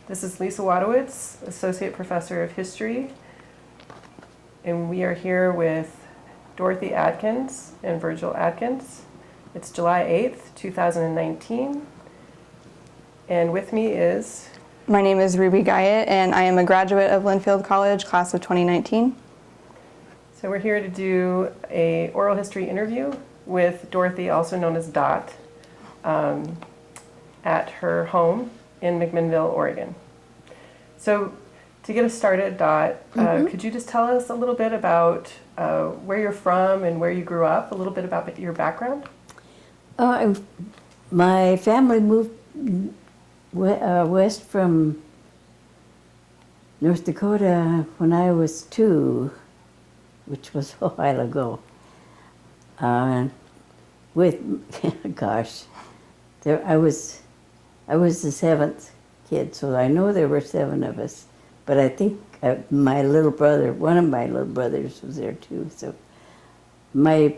This is Lissa Wadewitz, Associate Professor of History, and we are here with Dorothy Adkins and Virgil Adkins. It's July 8th, 2019, and with me is... My name is Ruby Guyot, and I am a graduate of Linfield College, class of 2019. So we're here to do a oral history interview with Dorothy, also known as Dot, at her home in McMinnville, Oregon. So to get us started, Dot, could you just tell us a little bit about where you're from and where you grew up, a little bit about your background? My family moved west from North Dakota when I was 2, which was a while ago. I was the 7th kid, so I know there were 7 of us. But I think my little brother, one of my little brothers, was there too. So my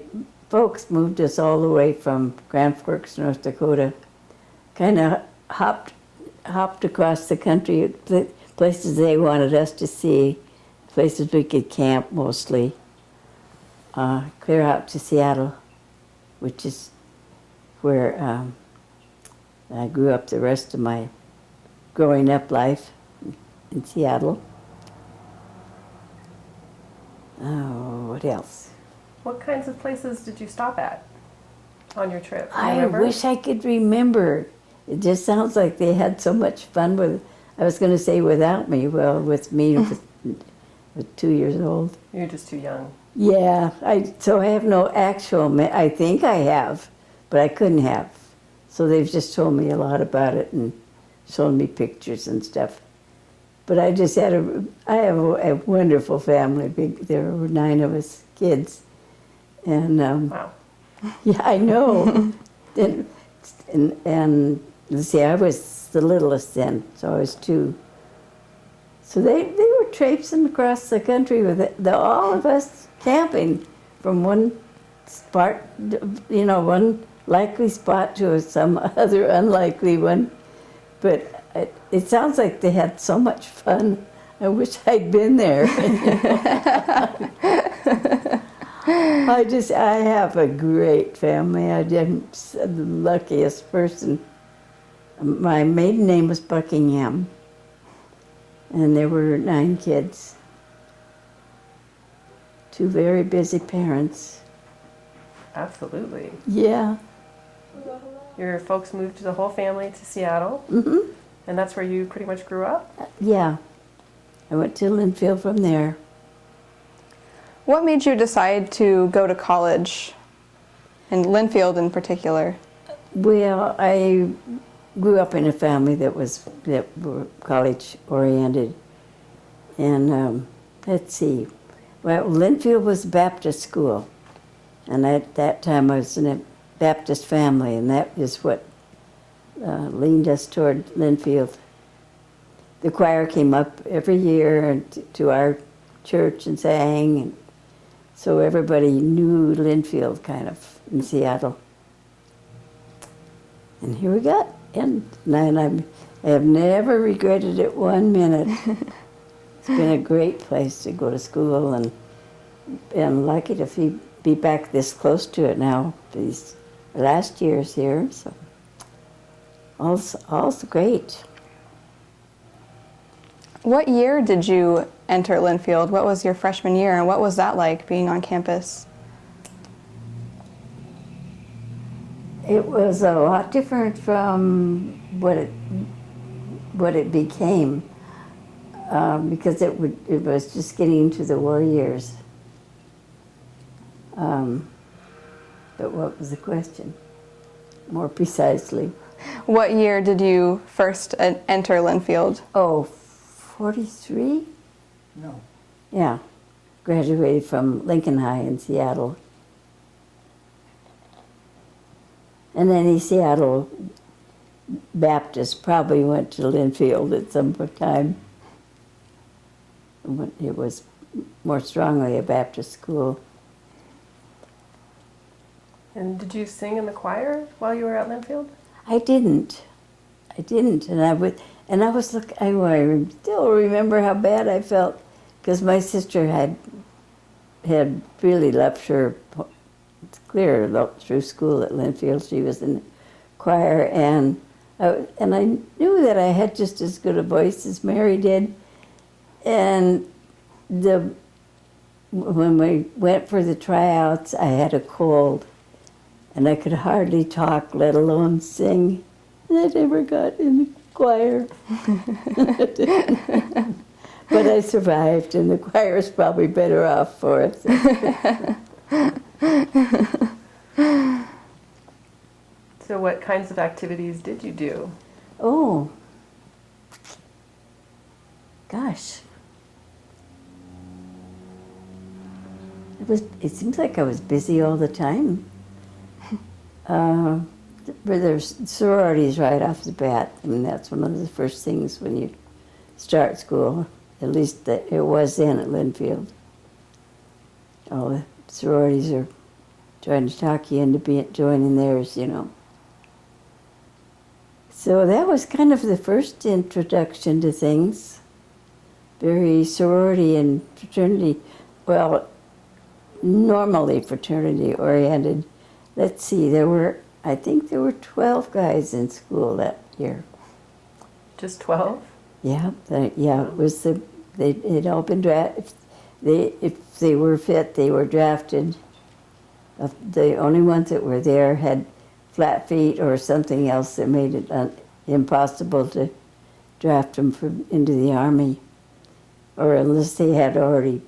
folks moved us all the way from Grand Forks, North Dakota. Kind of hopped across the country, places they wanted us to see, places we could camp mostly. Clear out to Seattle, which is where I grew up the rest of my growing up life in Seattle. Oh, what else? What kinds of places did you stop at on your trip? I wish I could remember. It just sounds like they had so much fun with, I was going to say without me, well, with me with 2 years old. You're just too young. Yeah, so I have no actual, I think I have, but I couldn't have. So they've just told me a lot about it and shown me pictures and stuff. But I just I have a wonderful family. There were 9 of us kids. And wow. Yeah, I know. and let's see, I was the littlest then, so I was 2. So they were traipsing across the country with all of us camping from one spot, one likely spot to some other unlikely one. But it sounds like they had so much fun. I wish I'd been there. I have a great family. I'm the luckiest person. My maiden name was Buckingham, and there were 9 kids. 2 very busy parents. Absolutely. Yeah. Your folks moved the whole family to Seattle, and that's where you pretty much grew up? Yeah. I went to Lynnfield from there. What made you decide to go to college, and Lynnfield in particular? Well, I grew up in a family that were college oriented, and let's see. Well, Lynnfield was a Baptist school, and at that time I was in a Baptist family, and that is what leaned us toward Lynnfield. The choir came up every year to our church and sang, and so everybody knew Lynnfield kind of in Seattle. And here we got, and I have never regretted it 1 minute. It's been a great place to go to school, and I'm lucky to be back this close to it now. These last years here, so all's great. What year did you enter Lynnfield? What was your freshman year, and what was that like, being on campus? It was a lot different from what it became, because it was just getting into the war years. But what was the question, more precisely? What year did you first enter Lynnfield? Oh, 43? No. Yeah, graduated from Lincoln High in Seattle. And then the Seattle Baptist probably went to Lynnfield at some time. It was more strongly a Baptist school. And did you sing in the choir while you were at Linfield? I didn't. And And I was still remember how bad I felt because my sister had really left her clear through school at Linfield. She was in the choir, and I knew that I had just as good a voice as Mary did. And when we went for the tryouts, I had a cold, and I could hardly talk, let alone sing. And I never got in the choir. But I survived, and the choir is probably better off for it. So what kinds of activities did you do? Oh, gosh. It seems like I was busy all the time. There's sororities right off the bat. I mean, that's one of the first things when you start school. At least it was then at Lynnfield. All the sororities are trying to talk you into joining theirs, you know. So that was kind of the first introduction to things. Very sorority and fraternity, well, normally fraternity oriented. Let's see, I think there were 12 guys in school that year. Just 12? Yeah, it was they'd all been drafted. If they were fit, they were drafted. The only ones that were there had flat feet or something else that made it impossible to draft them into the Army, or unless they had already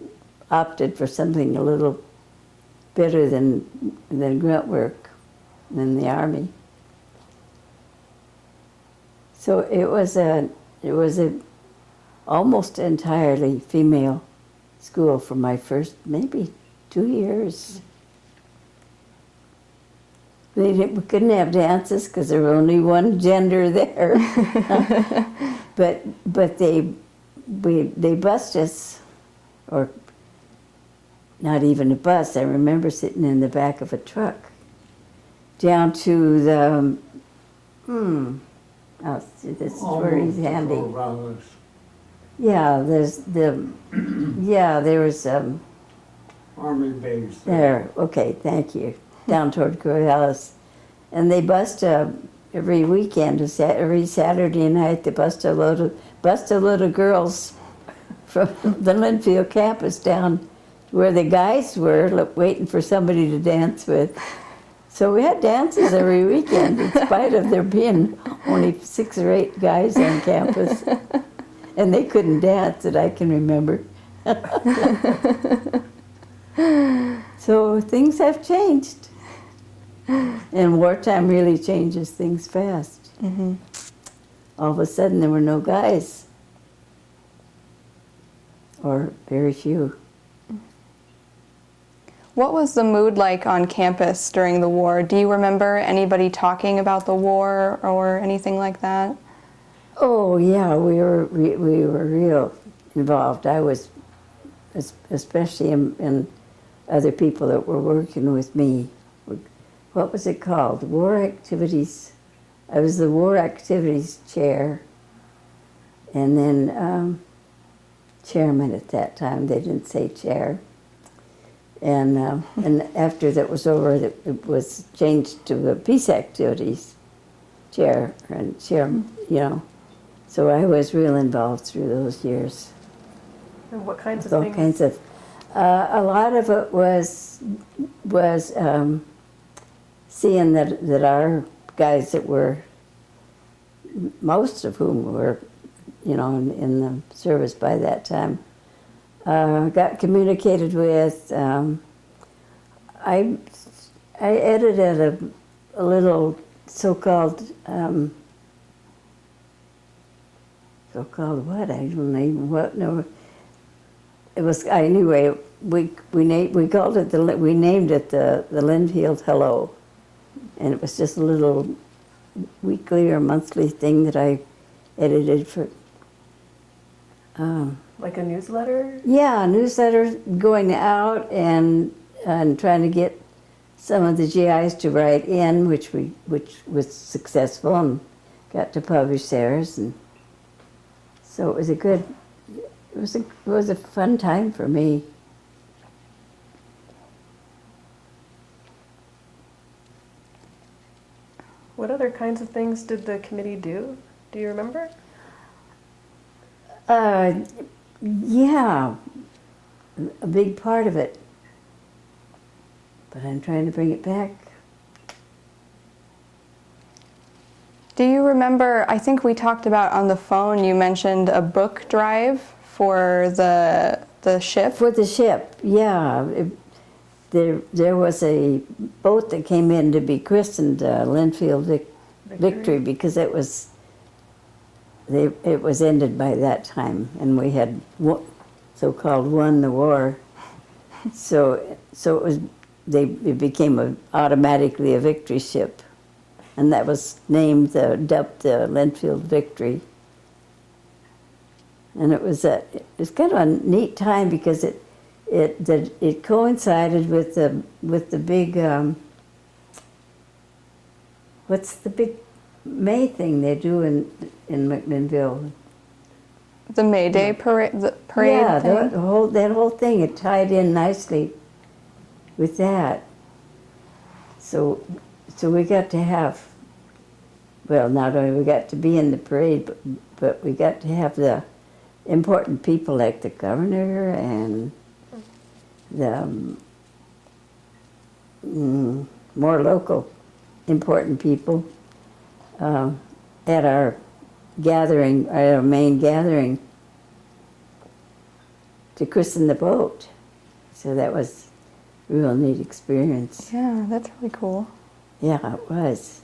opted for something a little better than grunt work in the Army. So it was a almost entirely female school for my first maybe 2 years. We couldn't have dances because there were only one gender there. but they bused us, or not even a bus. I remember sitting in the back of a truck down to the oh, see, this is where he's handy. Yeah, there was Army base. there. Okay, thank you. Down toward Corvallis, and they bust every weekend, every Saturday night. They bust a load of girls from the Linfield campus down where the guys were waiting for somebody to dance with. So we had dances every weekend, in spite of there being only 6 or 8 guys on campus, and they couldn't dance that I can remember. So things have changed. And wartime really changes things fast. Mm-hmm. All of a sudden there were no guys. Or very few. What was the mood like on campus during the war? Do you remember anybody talking about the war or anything like that? Oh yeah, we were real involved. I was, especially in other people that were working with me. What was it called? War activities. I was the war activities chair, and then chairman at that time. They didn't say chair. And after that was over, it was changed to the peace activities chair and chair. You know, so I was real involved through those years. And what kinds of All things? kinds of. A lot of it was seeing that our guys that were, most of whom were, you know, in the service by that time, got communicated with. I edited a little so-called what? I don't even what no. It was anyway. We called it we named it the Lynnfield Hello, and it was just a little weekly or monthly thing that I edited for. Like a newsletter? Yeah, newsletter going out and trying to get some of the GIs to write in, which was successful and got to publish theirs. And So it was it was a fun time for me. What other kinds of things did the committee do? Do you remember? Yeah, a big part of it. But I'm trying to bring it back. Do you remember, I think we talked about on the phone, you mentioned a book drive for the ship? For the ship, yeah. There was a boat that came in to be christened Linfield Victory because it was ended by that time, and we had so-called won the war. So it became automatically a victory ship, and that was named dubbed the Linfield Victory. And it was kind of a neat time because it coincided with the big what's the big May thing they do in McMinnville? The May Day parade, Yeah, thing? that whole thing, it tied in nicely with that. So we got to have, well, not only we got to be in the parade, but we got to have the important people like the governor and the more local important people at our gathering, our main gathering, to christen the boat. So that was a real neat experience. Yeah, that's really cool. Yeah, it was.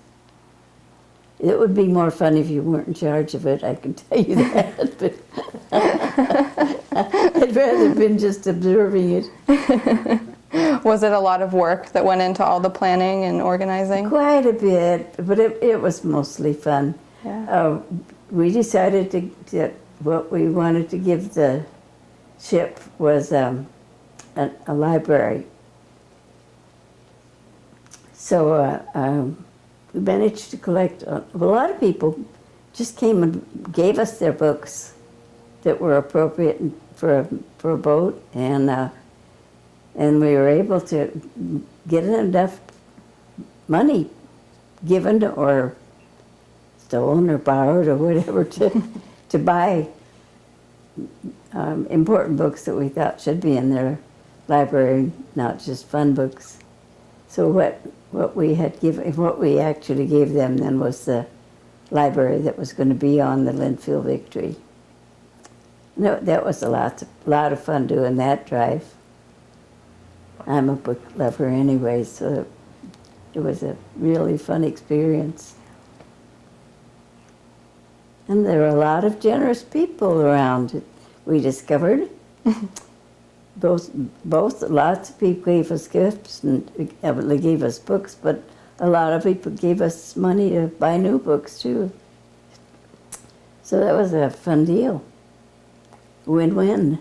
It would be more fun if you weren't in charge of it, I can tell you that. But I'd rather have been just observing it. Was it a lot of work that went into all the planning and organizing? Quite a bit, but it was mostly fun. Yeah. We decided that what we wanted to give the ship was a library. So we managed to collect, a lot of people just came and gave us their books that were appropriate for a boat, and we were able to get enough money given or stolen or borrowed or whatever to buy important books that we thought should be in their library, not just fun books. So what we actually gave them then was the library that was going to be on the Linfield Victory. No, that was a lot of fun doing that drive. I'm a book lover anyway, so it was a really fun experience. And there were a lot of generous people around, we discovered. Both lots of people gave us gifts and they gave us books, but a lot of people gave us money to buy new books too. So that was a fun deal. Win-win.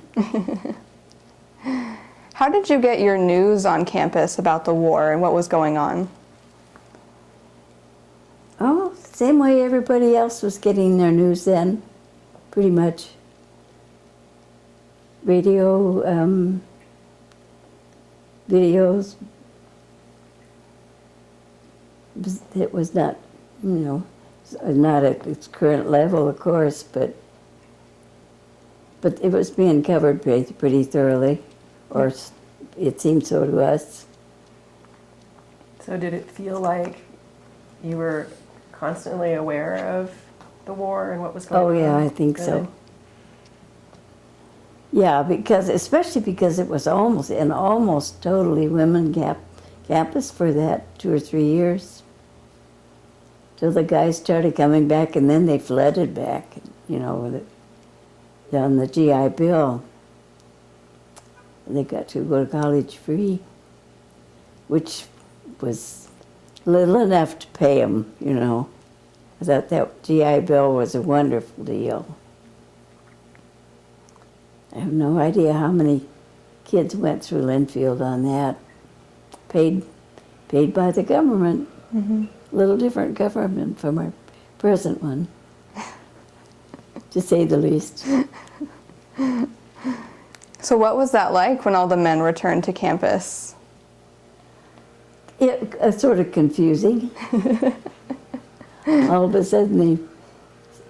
How did you get your news on campus about the war and what was going on? Oh, same way everybody else was getting their news then, pretty much. Radio, videos. It was not, not at its current level, of course, but it was being covered pretty thoroughly, or it seemed so to us. So did it feel like you were constantly aware of the war and what was going on? Oh yeah, I think Really? so. Yeah, especially because it was almost totally women campus for that 2 or 3 years. Till the guys started coming back, and then they flooded back, on the GI Bill. They got to go to college free, which was little enough to pay them, I thought that GI Bill was a wonderful deal. I have no idea how many kids went through Lynnfield on that. Paid by the government. Mm-hmm. A little different government from our present one. to say the least. So what was that like when all the men returned to campus? Sort of confusing. All of a sudden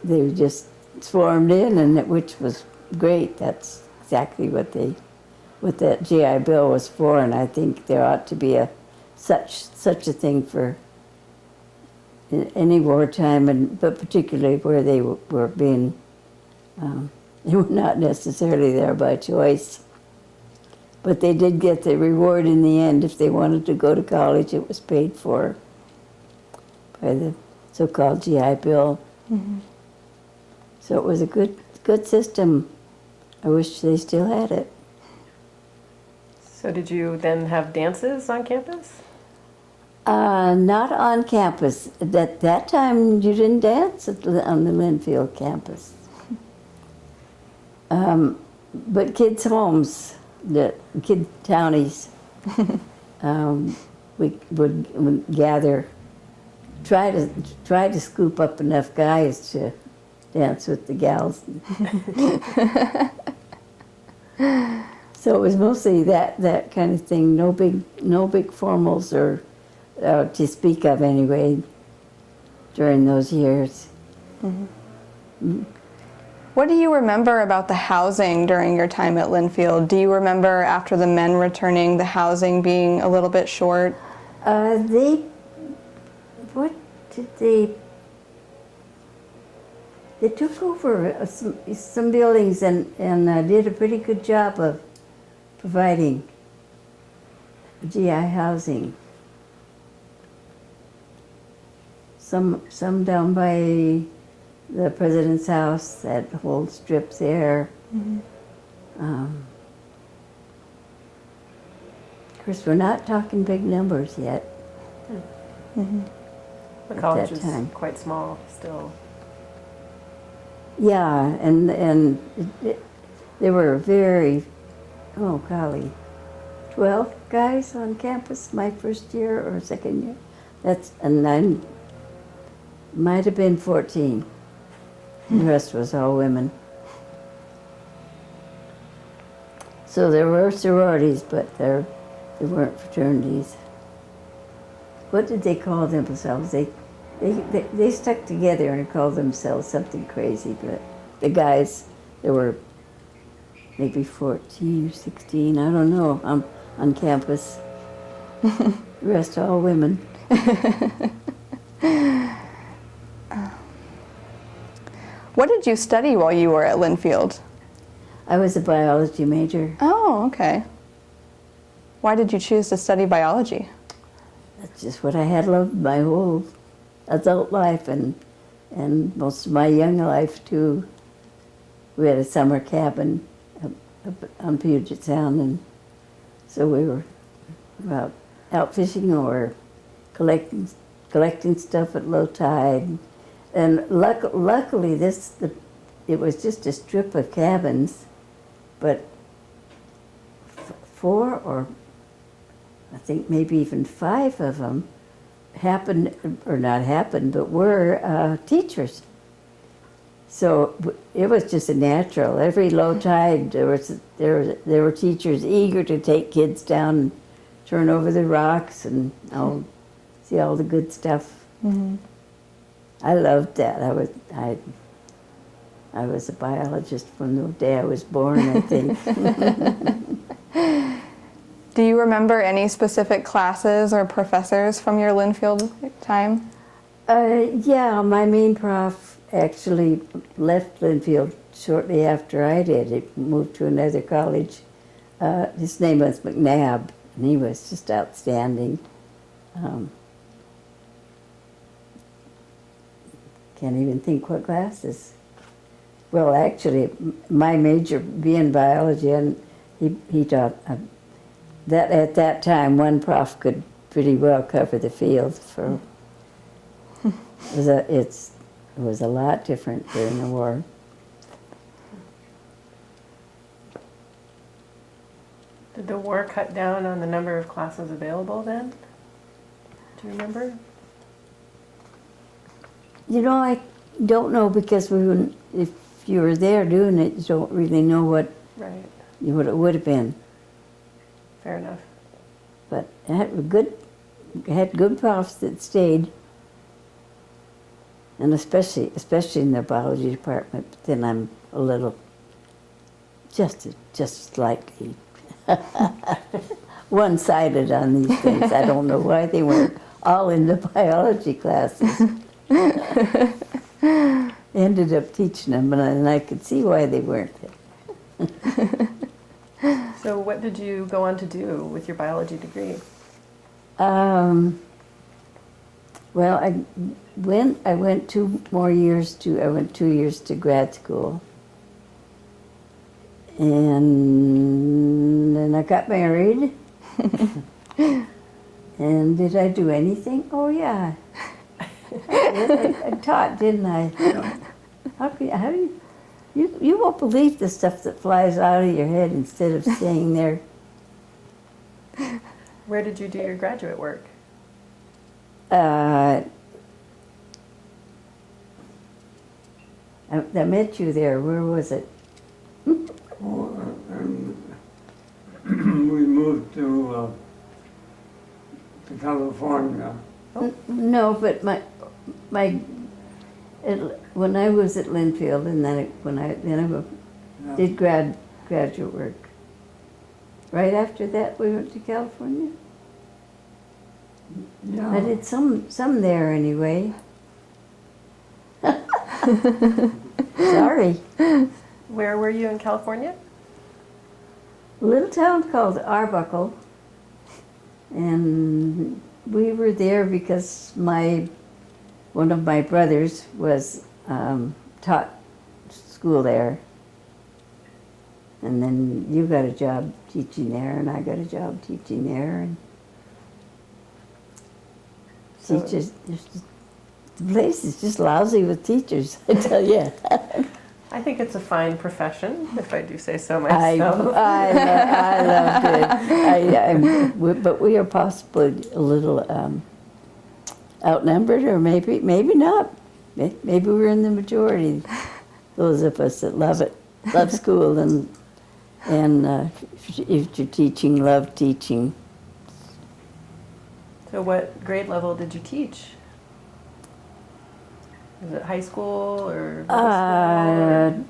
they just swarmed in, and which was great. That's exactly what that GI Bill was for, and I think there ought to be such a thing for any wartime, but particularly where they were being, they were not necessarily there by choice. But they did get the reward in the end. If they wanted to go to college, it was paid for by the so-called GI Bill. Mm-hmm. So it was a good system. I wish they still had it. So did you then have dances on campus? Not on campus. At that time, you didn't dance on the Linfield campus. But kids' homes, the kid townies, we would gather, try to scoop up enough guys to dance with the gals. So it was mostly that kind of thing. No big formals or to speak of anyway during those years. Mm-hmm. What do you remember about the housing during your time at Lynnfield? Do you remember after the men returning, the housing being a little bit short? They took over some buildings and did a pretty good job of providing GI housing. Some down by the president's house, that whole strip there. Mm-hmm. Of course, we're not talking big numbers yet. Mm-hmm. The college is quite small still. Yeah, and there were very, 12 guys on campus my first year or second year. And I might have been 14. The rest was all women. So there were sororities, but there weren't fraternities. What did they call themselves? They stuck together and called themselves something crazy, but the guys, there were maybe 14 or 16, I don't know, on campus. The rest all women. What did you study while you were at Lynnfield? I was a biology major. Oh, okay. Why did you choose to study biology? That's just what I had loved my whole adult life and most of my young life too. We had a summer cabin up on Puget Sound, and so we were out fishing or collecting stuff at low tide. And luckily, it was just a strip of cabins, but 4 or I think maybe even 5 of them were teachers. So it was just a natural. Every low tide, there were teachers eager to take kids down and turn over the rocks and see all the good stuff. Mm-hmm. I loved that. I was a biologist from the day I was born, I think. Do you remember any specific classes or professors from your Lynnfield time? Yeah, my main prof actually left Lynnfield shortly after I did. He moved to another college. His name was McNabb, and he was just outstanding. Can't even think what classes. Well, actually, my major being biology, and he taught that at that time one prof could pretty well cover the field. For it was a lot different during the war. Did the war cut down on the number of classes available then? Do you remember? You know, I don't know, because if you were there doing it, you don't really know what Right. it would have been. Fair enough. But I had good profs that stayed, and especially in the biology department. But then I'm a little, just slightly one-sided on these things. I don't know why they weren't all in the biology classes. Ended up teaching them, and I could see why they weren't. So what did you go on to do with your biology degree? Well, I went 2 years to grad school, and then I got married. And did I do anything? Oh yeah, I taught, didn't I? How do you won't believe the stuff that flies out of your head instead of staying there. Where did you do your graduate work? I met you there. Where was it? Oh, and we moved to California. No, but when I was at Lynnfield, and then I did graduate work. Right after that, we went to California. Yeah. I did some there anyway. Sorry. Where were you in California? A little town called Arbuckle, and we were there because one of my brothers was taught school there, and then you got a job teaching there, and I got a job teaching there, and So- teachers. The place is just lousy with teachers, I tell you. I think it's a fine profession, if I do say so I myself. loved it. But we are possibly a little outnumbered, or maybe not. Maybe we're in the majority. Those of us that love school, and if you're teaching, love teaching. So what grade level did you teach? Was it high school or middle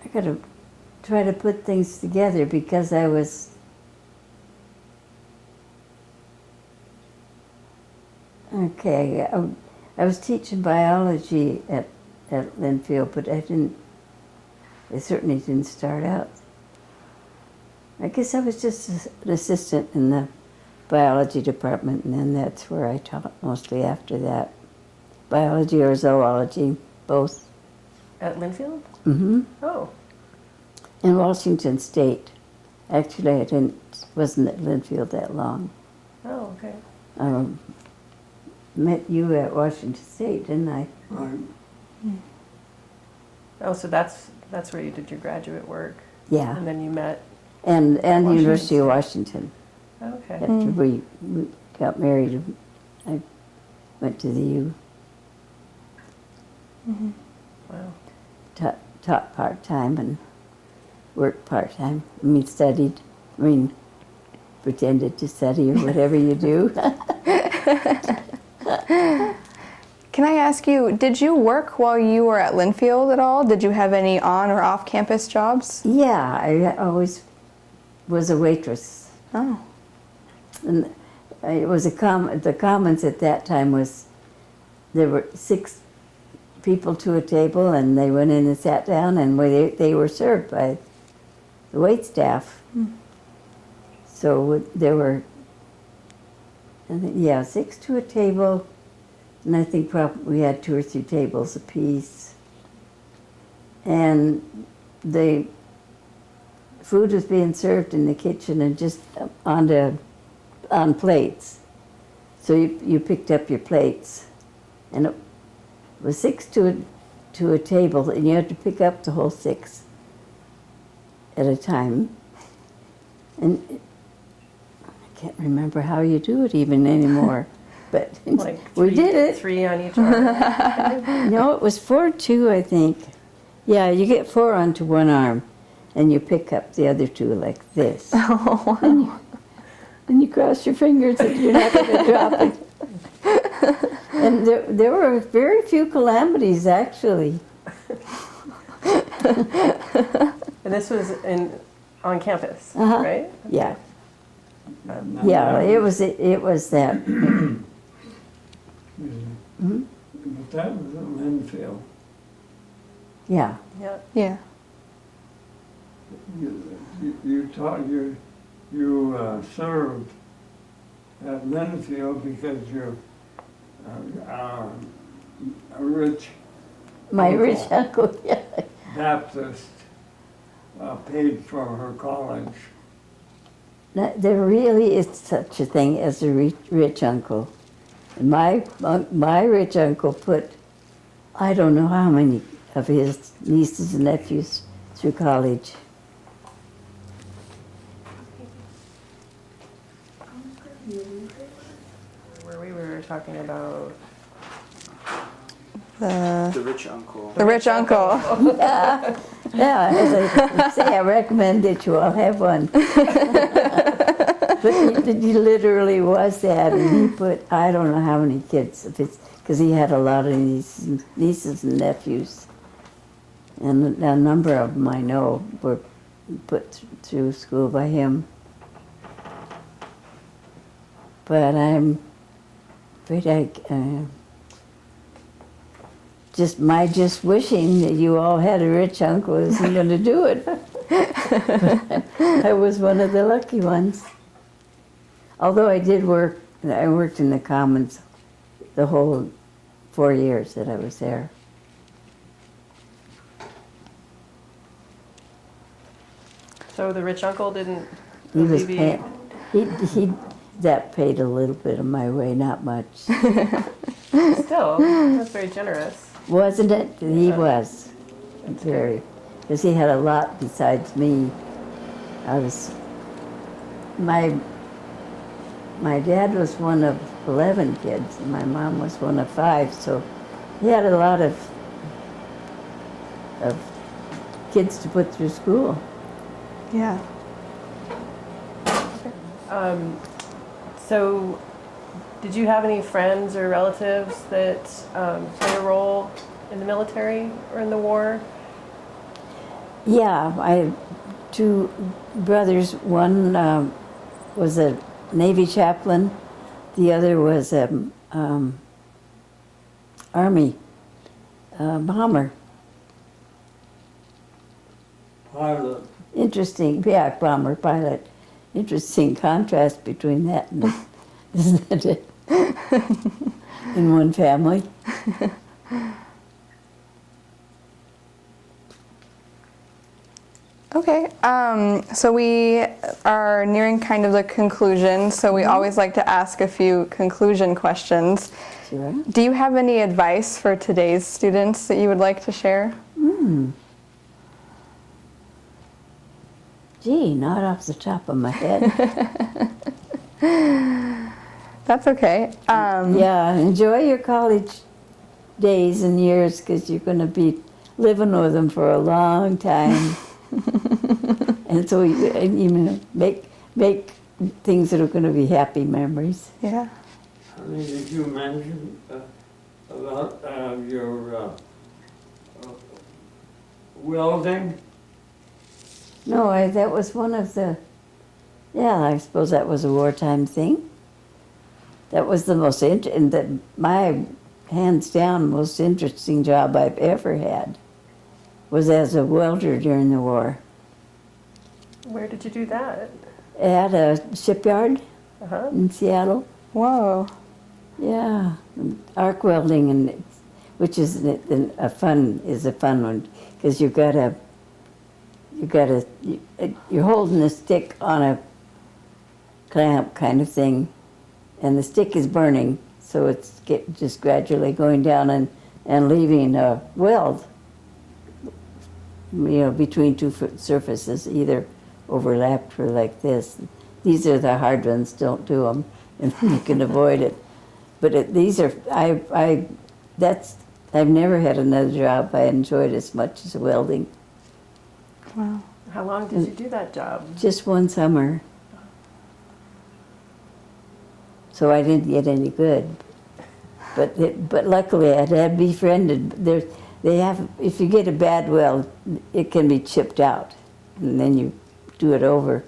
I got to try to put things together because I was. Okay, I was teaching biology at Lynnfield, but I certainly didn't start out. I guess I was just an assistant in the biology department, and then that's where I taught mostly after that. Biology or zoology, both. At Linfield? Mm-hmm. Oh, In Washington State. Actually, I wasn't at Linfield that long. oh, okay. Met you at Washington State, didn't I? Right. Oh, so that's where you did your graduate work, Yeah. and then you met. And the Washington University of State. Washington. Okay. After we got married, I went to the U. Wow. Taught part-time and worked part-time. Pretended to study or whatever you do. Can I ask you, did you work while you were at Linfield at all? Did you have any on or off campus jobs? Yeah, I always was a waitress. Oh. And it was the Commons at that time was, there were 6 people to a table, and they went in and sat down, and they were served by the wait staff. So there were, 6 to a table, and I think probably we had 2 or 3 tables apiece. And the food was being served in the kitchen and just on plates. So you picked up your plates, and it was 6 to a table, and you had to pick up the whole 6 at a time. And I can't remember how you do it even anymore. but Like we did it. 3 on each arm. No, it was 4-2, I think. Yeah, you get 4 onto one arm, and you pick up the other 2 like this. And you cross your fingers that you're not going to drop it. And there were very few calamities, actually. And this was on campus, Uh-huh. right? Yeah, yeah. It was that. But that was at Linfield. Yeah. Yeah. Yeah. You taught, you served at Linfield because you're a rich My uncle, rich uncle. Yeah. Baptist paid for her college. Now, there really is such a thing as a rich uncle. And my rich uncle put, I don't know how many of his nieces and nephews through college. Where we were talking about The rich uncle. rich uncle. Yeah, as I say, I recommend that you all have one. But he literally was that, and he put, I don't know how many kids, because he had a lot of nieces and nephews. And a number of them I know were put through school by him. But I'm afraid just wishing that you all had a rich uncle isn't going to do it. I was one of the lucky ones. Although I worked in the Commons the whole 4 years that I was there. So the rich uncle didn't He was alleviate. that paid a little bit of my way, not much. Still, that's very generous. Wasn't it? He was. Very. Because he had a lot besides me. My dad was one of 11 kids, and my mom was one of 5, so he had a lot of kids to put through school. Yeah. So, did you have any friends or relatives that played a role in the military or in the war? Yeah, I have 2 brothers. One was a Navy chaplain. The other was an Army bomber. Pilot. Interesting, yeah, bomber pilot. Interesting contrast between that and, isn't it? In one family. Okay, so we are nearing kind of the conclusion, so we always like to ask a few conclusion questions. Sure. Do you have any advice for today's students that you would like to share? Gee, not off the top of my head. That's okay. Yeah, enjoy your college days and years because you're going to be living with them for a long time. And so you make things that are going to be happy memories. Yeah. Honey, did you mention about your welding? No, that was one of the, yeah, I suppose that was a wartime thing. That was the most my hands down most interesting job I've ever had was as a welder during the war. Where did you do that? At a shipyard Uh-huh. in Seattle. Whoa. Yeah, arc welding, which is a fun one because you're holding a stick on a clamp kind of thing, and the stick is burning, so it's just gradually going down and leaving a weld, between 2 surfaces, either overlapped or like this. These are the hard ones. Don't do them, and you can avoid it. But these are, I've never had another job I enjoyed as much as welding. Wow. How long did you do that job? Just one summer. So I didn't get any good. But luckily I had befriended. If you get a bad weld, it can be chipped out, and then you do it over.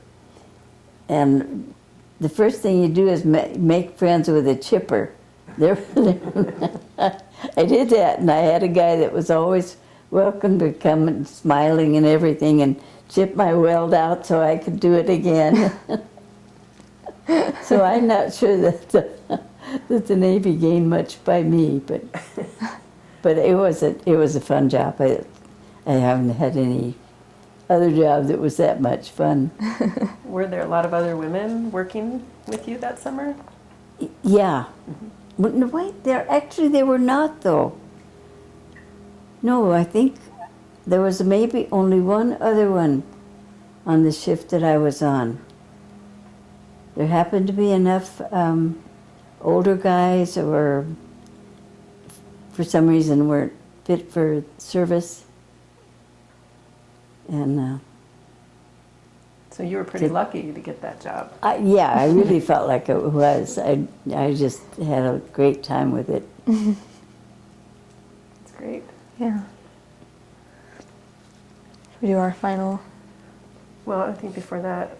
And the first thing you do is make friends with a chipper. I did that, and I had a guy that was always welcome to come and smiling and everything, and chip my weld out so I could do it again. So I'm not sure that the Navy gained much by me, but it was a fun job. I haven't had any other job that was that much fun. Were there a lot of other women working with you that summer? Yeah. No, wait, there were not, though. No, I think there was maybe only one other one on the shift that I was on. There happened to be enough older guys or for some reason weren't fit for service. And So you were pretty lucky to get that job. yeah, I really felt like it was. I just had a great time with it. It's great. Yeah. Should we do our final? Well, I think before that,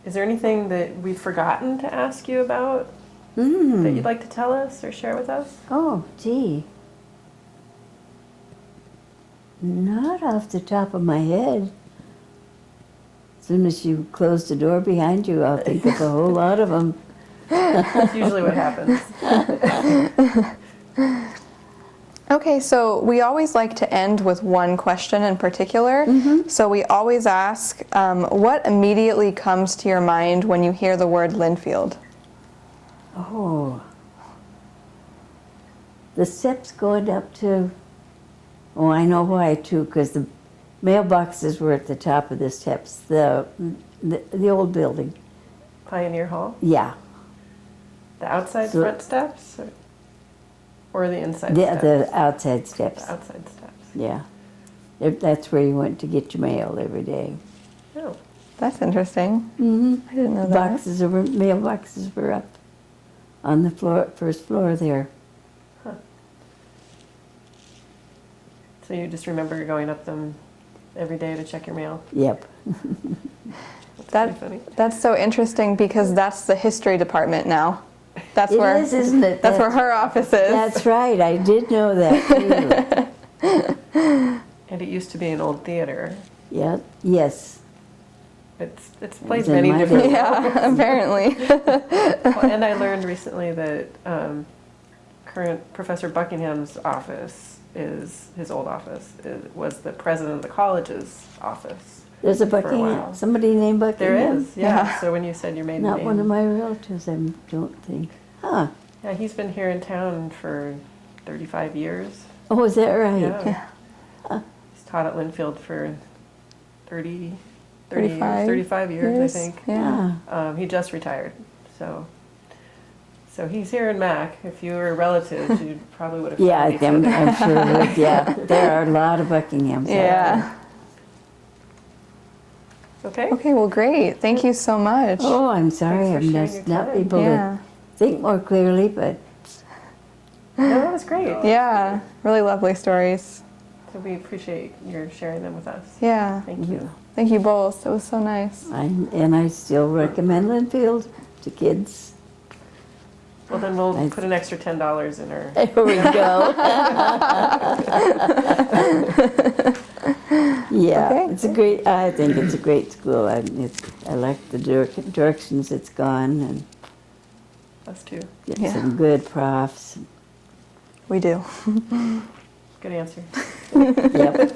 is there anything that we've forgotten to ask you about that you'd like to tell us or share with us? Oh, gee. Not off the top of my head. As soon as you close the door behind you, I'll think of a whole lot of them. That's usually what happens. Okay, so we always like to end with one question in particular. So we always ask, what immediately comes to your mind when you hear the word Lynnfield? Oh. The steps going up to, oh, I know why too, because the mailboxes were at the top of the steps, the old building. Pioneer Hall? Yeah. The outside So- front steps? Or the inside steps? The outside steps. The outside steps. Yeah. That's where you went to get your mail every day. Oh, That's interesting. Mm-hmm. I didn't know that. Mailboxes were up on the first floor there. so you just remember going up them every day to check your mail? Yep. That's pretty funny. That's so interesting because that's the history department now. That's It where is, isn't it? That's where her office is. That's right. I did know that too. And it used to be an old theater. Yeah. Yes. It's played in many my different day. Yeah, apparently. Well, and I learned recently that current Professor Buckingham's office is his old office. It was the president of the college's office. There's a For a Buckingham. while. Somebody named Buckingham. There is, yeah. Yeah. So when you said your maiden Not name, one of my relatives, I don't think. Huh. yeah, he's been here in town for 35 years. Oh, is that right? Yeah. Yeah. He's taught at Linfield for 35 35 years, years, I think. yeah. He just retired, so he's here in Mac. If you were relatives, you probably would have. Yeah, found each other. I'm sure. Yeah, there are a lot of Buckinghams. out there. Yeah. Okay. Okay, well, great. Thank you so much. Oh, I'm sorry. Thanks for I'm sharing just your not time. able Yeah. to think more clearly, but No, that was great. Yeah, really lovely stories. So we appreciate your sharing them with us. Yeah. Thank you. Thank you both. It was so nice. I still recommend Lynnfield to kids. Well, then we'll Nice. put an extra $10 in our. There we go. Yeah, Okay. it's a great. I think it's a great school. I like the directions it's gone, and Us too. get Yeah. some good profs. We do. Good answer. Yep.